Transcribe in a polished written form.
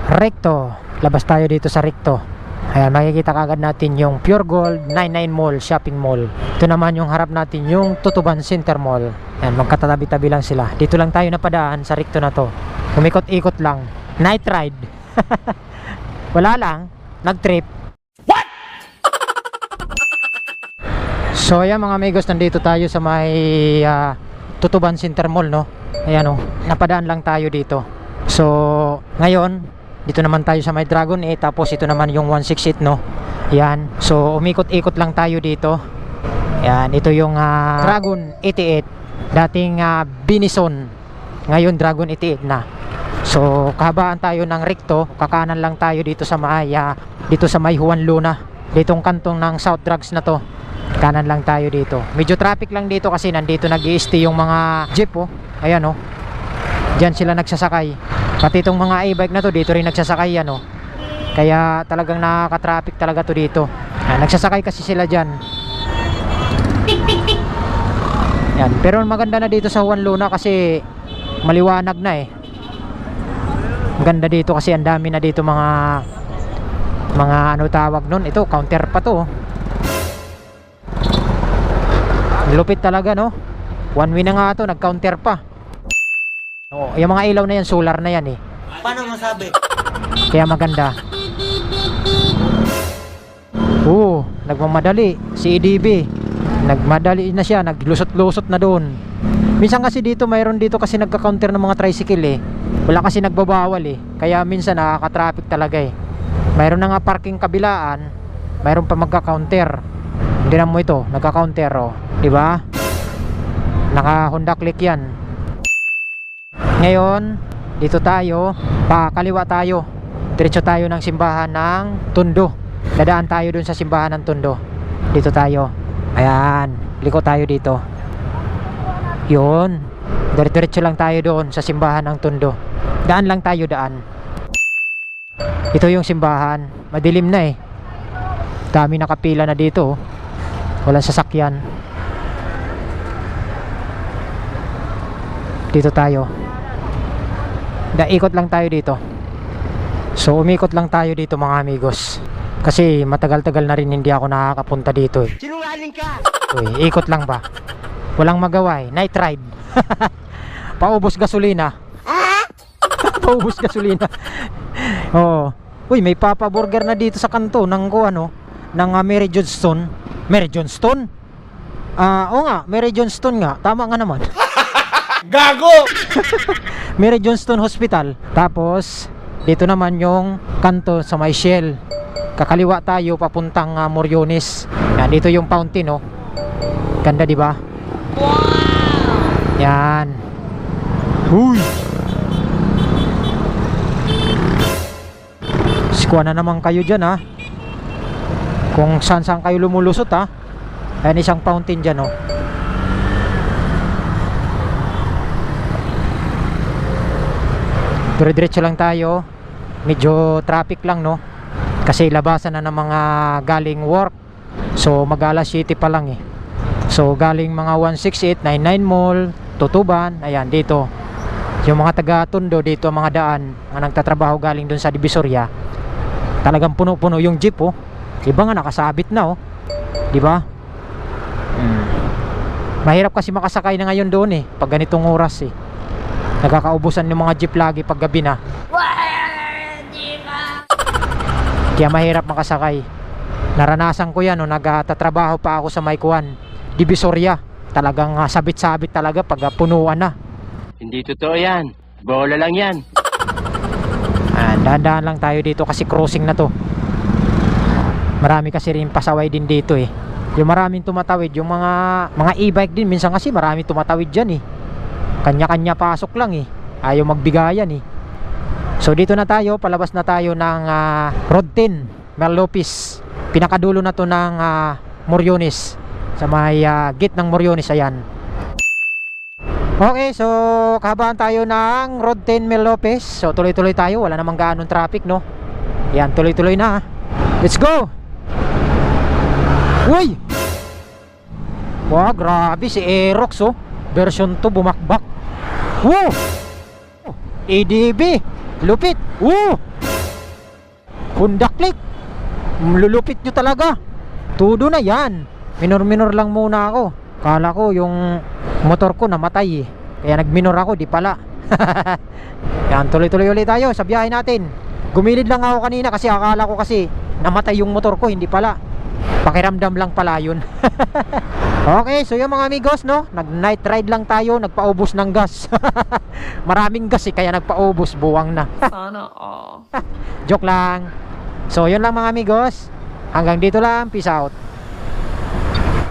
Recto. Labas tayo dito sa Recto. Ayan, makikita kagad natin yung Pure Gold 99 Mall Shopping Mall. Ito naman yung harap natin yung Tutuban Center Mall. Ayan, magkatabi-tabi lang sila. Dito lang tayo napadaan sa Recto na to. Umikot-ikot lang. Night ride. Wala lang. Nag-trip. What? So ayan mga amigos, nandito tayo sa may Tutuban Center Mall, no? Ayan, oh, napadaan lang tayo dito. So ngayon dito naman tayo sa may Dragon 8, tapos ito naman yung 168, no? Yan. So umikot-ikot lang tayo dito. Yan, ito yung Dragon 88, dating Binison, ngayon Dragon 88 na. So kahabaan tayo ng Recto, kakanan lang tayo dito sa may Juan Luna, ditong kantong ng South Drugs na to. Kanan lang tayo dito. Medyo traffic lang dito kasi nandito nag-i-stay yung mga jeep, oh. Ayan, oh. Diyan sila nagsasakay. Pati itong mga e-bike na to dito rin nagsasakay yan, oh. Kaya talagang nakaka-traffic talaga to dito. Nagsasakay kasi sila dyan. Yan. Pero maganda na dito sa Juan Luna kasi maliwanag na, eh. Maganda dito kasi ang dami na dito mga ano tawag nun. Ito counter pa to, oh. Lupit talaga, no? One way na nga to, nag-counter pa. Oh, yung mga ilaw na yan, solar na yan, eh. Paano masabi? Kaya maganda. Nagmamadali si EDB. Nagmadali na siya, naglusot-lusot na doon. Minsan kasi dito, mayroon dito kasi nagka-counter ng mga tricycle, eh. Wala kasi nagbabawal, eh. Kaya minsan nakaka-traffic talaga, eh. Mayroon na nga parking kabilaan, mayroon pa magka-counter. Hindi na mo ito, nagka-counter, oh. Diba? Naka Honda Click yan. Ngayon, dito tayo, pakaliwa tayo. Diretso tayo ng simbahan ng Tondo. Dadaan tayo dun sa simbahan ng Tondo. Dito tayo. Ayan, liko tayo dito. Yun. Diretso lang tayo doon sa simbahan ng Tondo. Daan lang tayo, daan. Ito yung simbahan. Madilim na, eh. Dami nakapila na dito, oh. Walang sasakyan. Dito tayo. Ikot lang tayo dito. So umikot lang tayo dito mga amigos. Kasi matagal-tagal na rin hindi ako nakakapunta dito, eh. Sinungaling ka! Uy, ikot lang ba? Walang magawa, eh. Night ride. Paubos gasolina. Paubos gasolina. Oo. Uy, may Papa Burger na dito sa kanto ng Mary Johnston. Mary Johnston? Oo nga, Mary Johnston nga. Tama nga naman. Gago! Mary Johnston Hospital. Tapos dito naman yung kanto sa may Shell. Kakaliwa tayo papuntang Moriones. Yan, dito yung fountain, oh. Ganda, di ba? Wow! Yan. Huy! Sikuha na naman kayo dyan, ha. Kung saan kayo lumulusot, ha. Ayan, isang fountain dyan, oh. Dire-diretso lang tayo. Medyo traffic lang, no? Kasi labasan na ng mga galing work. So mag-alas 7 pa lang, eh. So galing mga 168, 99 Mall, Tutuban. Ayan, dito. Yung mga taga-Tondo dito, mga daan ang nagtatrabaho galing dun sa Divisoria. Talagang puno-puno yung jeep, oh. Iba nga nakasabit na, oh. Diba? Mahirap kasi makasakay na ngayon doon, eh. Pag ganitong oras, eh. Nagkakaubusan yung mga jeep lagi pag gabi na. Kaya mahirap makasakay. Naranasan ko yan, no? Nagtatrabaho pa ako sa Maikuan, Divisoria. Talagang sabit-sabit talaga pag punuan na. Hindi totoo yan. Bola lang yan. Dahan-dahan lang tayo dito kasi crossing na to. Marami kasi rin pasaway din dito, eh. Yung maraming tumatawid, yung mga e-bike din. Minsan kasi maraming tumatawid dyan, eh. Kanya-kanya pasok lang, eh. Ayaw magbigayan, eh. So dito na tayo, palabas na tayo ng Road 10 Mel Lopez. Pinakadulo na to ng Moriones. Sa may gate ng Moriones, ayan. Okay, so kahabaan tayo ng Road 10 Mel Lopez. So tuloy-tuloy tayo, wala namang gaanong traffic, no. Yan, tuloy-tuloy na. Let's go. Uy! Wow, grabe si Aerox, oh. Version 2 bumakbak. Wow! EDB, lupit. Honda Click. Lulupit nyo talaga. Tudo na yan. Minor lang muna ako. Kala ko yung motor ko namatay eh. Kaya nagminor ako, di pala. Yan, tuloy-tuloy ulit tayo sa biyahe natin. Gumilid lang ako kanina kasi akala ko kasi namatay yung motor ko, hindi pala. Pakiramdam lang pala yun. Okay, so yung mga amigos, no, nag night ride lang tayo, nagpaubos ng gas. Maraming gas eh, kaya nagpaubos, buwang na. Sana all. Joke lang. So yun lang mga amigos. Hanggang dito lang, peace out.